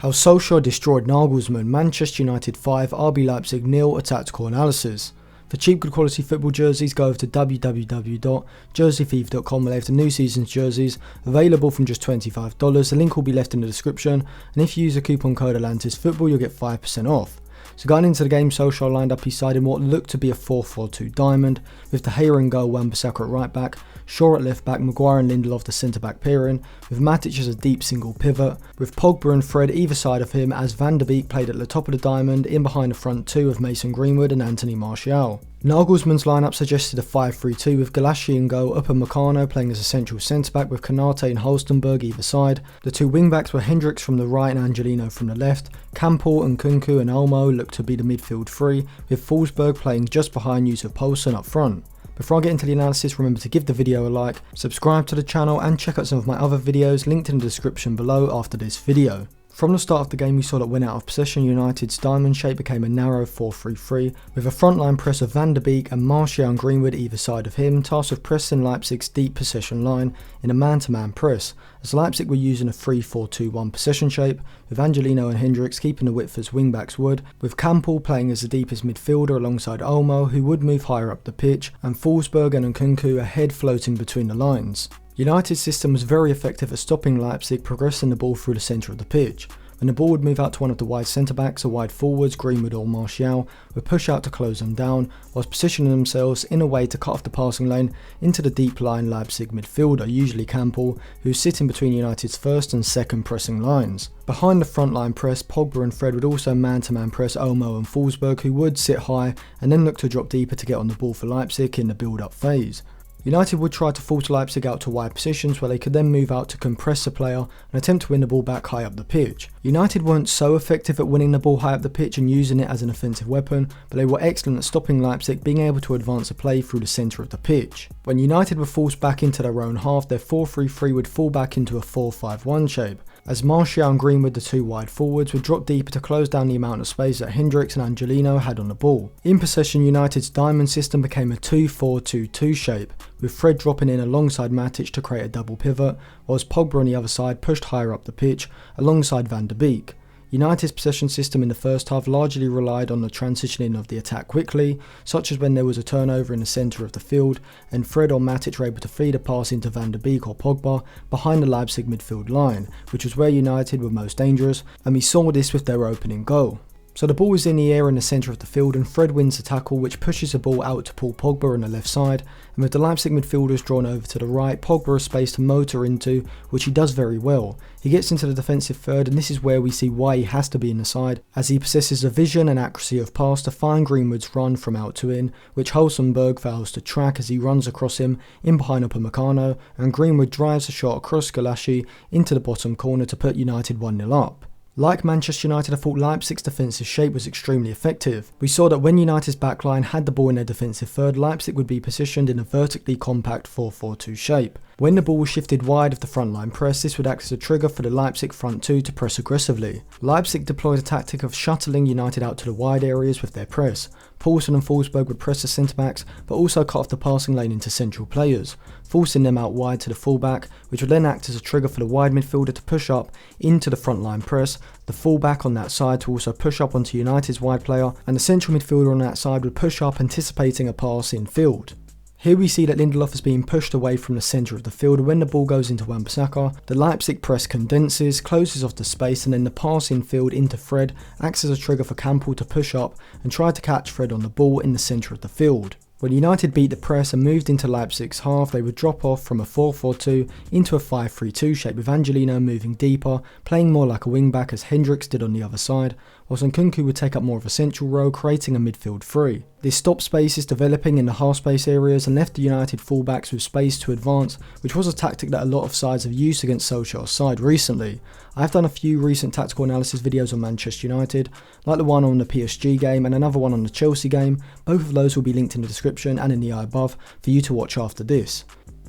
How Solskjaer destroyed Nagelsmann, Manchester United 5, RB Leipzig 0, a tactical analysis. For cheap good quality football jerseys, go over to www.jerseythief.com where they have the new season's jerseys available from just $25. The link will be left in the description, and if you use the coupon code ATLANTISFOOTBALL you'll get 5% off. So going into the game, Solskjaer lined up his side in what looked to be a 4-4-2 diamond, with De Gea in goal, Wan-Bissaka at right back, Shaw at left back, Maguire and Lindelof the centre back pairing, with Matic as a deep single pivot, with Pogba and Fred either side of him as Van der Beek played at the top of the diamond, in behind the front two of Mason Greenwood and Anthony Martial. Nagelsmann's lineup suggested a 5-3-2 with grealish in goal, Upamecano playing as a central centre-back with Konate and Halstenberg either side. The two wing-backs were Hendricks from the right and Angelino from the left. Campbell and Nkunku and Olmo looked to be the midfield three, with Forsberg playing just behind Yusuf Poulsen up front. Before I get into the analysis, remember to give the video a like, subscribe to the channel and check out some of my other videos linked in the description below after this video. From the start of the game we saw that when out of possession, United's diamond shape became a narrow 4-3-3 with a frontline press of Van der Beek and Martial and Greenwood either side of him, tasked with pressing Leipzig's deep possession line in a man-to-man press, as Leipzig were using a 3-4-2-1 possession shape, with Angelino and Hendricks keeping the width as wing-backs would, with Campbell playing as the deepest midfielder alongside Olmo, who would move higher up the pitch, and Forsberg and Nkunku ahead floating between the lines. United's system was very effective at stopping Leipzig progressing the ball through the centre of the pitch. When the ball would move out to one of the wide centre-backs or wide forwards, Greenwood or Martial would push out to close them down, whilst positioning themselves in a way to cut off the passing lane into the deep line Leipzig midfielder, usually Campbell, who's sitting between United's first and second pressing lines. Behind the frontline press, Pogba and Fred would also man-to-man press Olmo and Forsberg, who would sit high and then look to drop deeper to get on the ball for Leipzig in the build-up phase. United would try to force Leipzig out to wide positions where they could then move out to compress the player and attempt to win the ball back high up the pitch. United weren't so effective at winning the ball high up the pitch and using it as an offensive weapon, but they were excellent at stopping Leipzig being able to advance the play through the centre of the pitch. When United were forced back into their own half, their 4-3-3 would fall back into a 4-5-1 shape, as Martial and Greenwood, the two wide forwards, would drop deeper to close down the amount of space that Hendricks and Angelino had on the ball. In possession, United's diamond system became a 2-4-2-2 shape, with Fred dropping in alongside Matic to create a double pivot, whilst Pogba on the other side pushed higher up the pitch alongside Van der Beek. United's possession system in the first half largely relied on the transitioning of the attack quickly, such as when there was a turnover in the centre of the field and Fred or Matic were able to feed a pass into Van der Beek or Pogba behind the Leipzig midfield line, which was where United were most dangerous, and we saw this with their opening goal. So the ball is in the air in the centre of the field and Fred wins the tackle, which pushes the ball out to Paul Pogba on the left side, and with the Leipzig midfielders drawn over to the right, Pogba has space to motor into, which he does very well. He gets into the defensive third, and this is where we see why he has to be in the side, as he possesses the vision and accuracy of pass to find Greenwood's run from out to in, which Halstenberg fails to track as he runs across him in behind Upamecano, and Greenwood drives a shot across grealish into the bottom corner to put United 1-0 up. Like Manchester United, I thought Leipzig's defensive shape was extremely effective. We saw that when United's backline had the ball in their defensive third, Leipzig would be positioned in a vertically compact 4-4-2 shape. When the ball was shifted wide of the frontline press, this would act as a trigger for the Leipzig front two to press aggressively. Leipzig deployed a tactic of shuttling United out to the wide areas with their press. Poulsen and Forsberg would press the centre-backs, but also cut off the passing lane into central players, forcing them out wide to the fullback, which would then act as a trigger for the wide midfielder to push up into the frontline press, the fullback on that side to also push up onto United's wide player, and the central midfielder on that side would push up anticipating a pass in field. Here we see that Lindelof is being pushed away from the centre of the field, and when the ball goes into Wan-Bissaka, the Leipzig press condenses, closes off the space, and then the pass in field into Fred acts as a trigger for Campbell to push up and try to catch Fred on the ball in the centre of the field. When United beat the press and moved into Leipzig's half, they would drop off from a 4-4-2 into a 5-3-2 shape, with Angelino moving deeper, playing more like a wing-back as Hendricks did on the other side, whilst Nkunku would take up more of a central role, creating a midfield three. This stopped spaces developing in the half-space areas and left the United fullbacks with space to advance, which was a tactic that a lot of sides have used against Solskjaer'S side recently. I have done a few recent tactical analysis videos on Manchester United, like the one on the PSG game and another one on the Chelsea game. Both of those will be linked in the description and in the eye above for you to watch after this.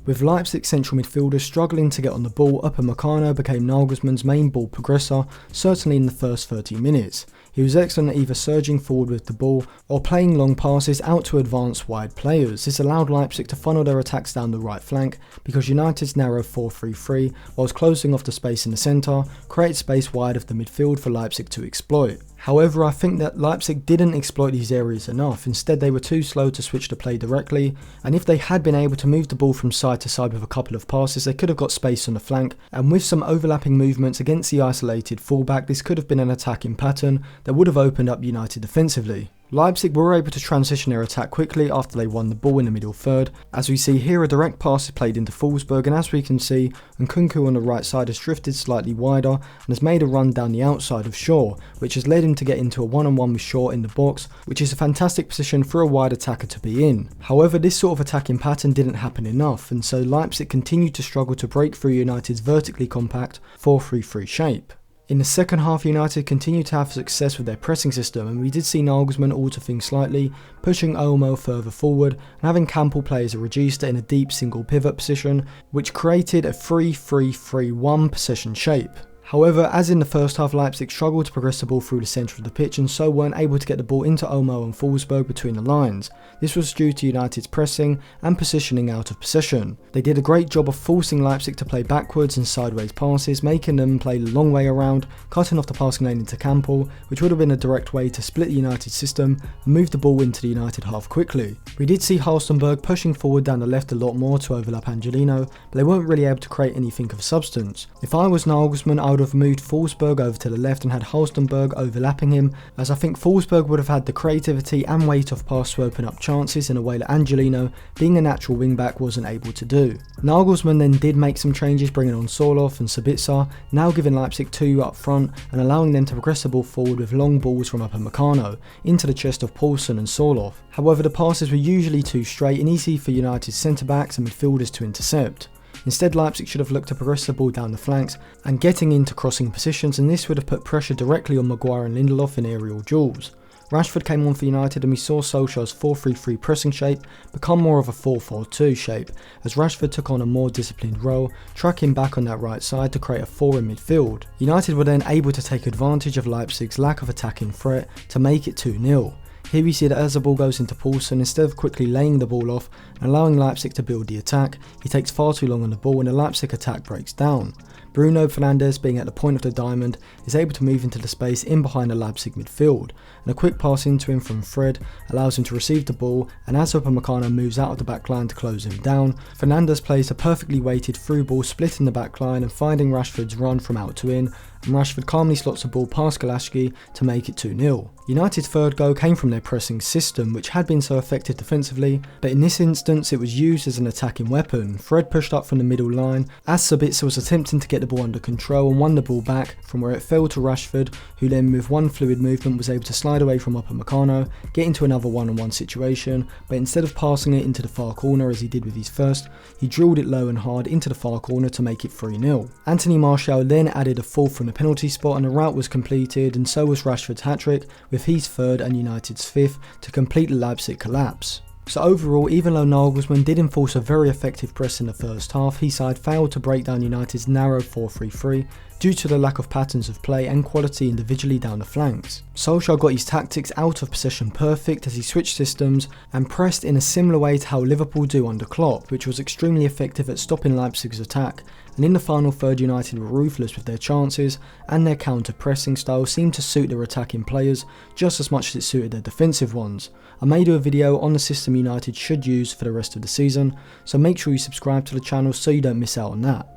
With Leipzig central midfielders struggling to get on the ball, Upamecano became Nagelsmann's main ball progressor, certainly in the first 30 minutes. He was excellent at either surging forward with the ball or playing long passes out to advanced wide players. This allowed Leipzig to funnel their attacks down the right flank because United's narrow 4-3-3, whilst closing off the space in the centre, created space wide of the midfield for Leipzig to exploit. However, I think that Leipzig didn't exploit these areas enough. Instead, they were too slow to switch the play directly, and if they had been able to move the ball from side to side with a couple of passes, they could have got space on the flank, and with some overlapping movements against the isolated fullback, this could have been an attacking pattern that would have opened up United defensively. Leipzig were able to transition their attack quickly after they won the ball in the middle third. As we see here, a direct pass is played into Forsberg, and as we can see, Nkunku on the right side has drifted slightly wider and has made a run down the outside of Shaw, which has led him to get into a one-on-one with Shaw in the box, which is a fantastic position for a wide attacker to be in. However, this sort of attacking pattern didn't happen enough, and so Leipzig continued to struggle to break through United's vertically compact 4-3-3 shape. In the second half, United continued to have success with their pressing system, and we did see Nagelsmann alter things slightly, pushing Olmo further forward and having Campbell play as a reducer in a deep single pivot position, which created a 3-3-3-1 possession shape. However, as in the first half, Leipzig struggled to progress the ball through the centre of the pitch and so weren't able to get the ball into Olmo and Forsberg between the lines. This was due to United's pressing and positioning out of possession. They did a great job of forcing Leipzig to play backwards and sideways passes, making them play the long way around, cutting off the passing lane into Campbell, which would have been a direct way to split the United system and move the ball into the United half quickly. We did see howson pushing forward down the left a lot more to overlap Angelino, but they weren't really able to create anything of substance. If I was Nagelsmann, I would have moved Forsberg over to the left and had howson overlapping him, as I think Forsberg would have had the creativity and weight of pass to open up chances in a way that Angelino, being a natural wingback, wasn't able to do. Nagelsmann then did make some changes, bringing on Sorloth and Sabitzer, now giving Leipzig two up front and allowing them to progress the ball forward with long balls from Upamecano into the chest of Poulsen and Sorloth. However, the passes were usually too straight and easy for United's centre-backs and midfielders to intercept. Instead, Leipzig should have looked to progress the ball down the flanks and getting into crossing positions, and this would have put pressure directly on Maguire and Lindelof in aerial duels. Rashford came on for United and we saw Solskjaer'S 4-3-3 pressing shape become more of a 4-4-2 shape, as Rashford took on a more disciplined role, tracking back on that right side to create a 4 in midfield. United were then able to take advantage of Leipzig's lack of attacking threat to make it 2-0. Here we see that as the ball goes into Poulsen, instead of quickly laying the ball off and allowing Leipzig to build the attack, he takes far too long on the ball and the Leipzig attack breaks down. Bruno Fernandes, being at the point of the diamond, is able to move into the space in behind the Leipzig midfield, and a quick pass into him from Fred allows him to receive the ball, and as Upamecano moves out of the backline to close him down, Fernandes plays a perfectly weighted through ball splitting the backline and finding Rashford's run from out to in, and Rashford calmly slots the ball past Golaschki to make it 2-0. United's third goal came from their pressing system, which had been so effective defensively, but in this instance it was used as an attacking weapon. Fred pushed up from the middle line as Sabitzer was attempting to get the ball under control and won the ball back from where it fell to Rashford, who then with one fluid movement was able to slide away from Upamecano, get into another one-on-one situation, but instead of passing it into the far corner as he did with his first, he drilled it low and hard into the far corner to make it 3-0. Anthony Martial then added a fourth from the penalty spot and the route was completed, and so was Rashford's hat-trick, with his third and United's fifth to complete the Leipzig collapse. So overall, even though Nagelsmann did enforce a very effective press in the first half, his side failed to break down United's narrow 4-3-3 due to the lack of patterns of play and quality individually down the flanks. Solskjaer got his tactics out of possession perfect as he switched systems and pressed in a similar way to how Liverpool do under Klopp, which was extremely effective at stopping Leipzig's attack, and in the final third United were ruthless with their chances, and their counter-pressing style seemed to suit their attacking players just as much as it suited their defensive ones. I may do a video on the system United should use for the rest of the season, so make sure you subscribe to the channel so you don't miss out on that.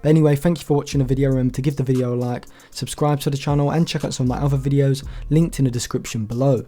But anyway, thank you for watching the video. Remember to give the video a like, subscribe to the channel and check out some of my other videos linked in the description below.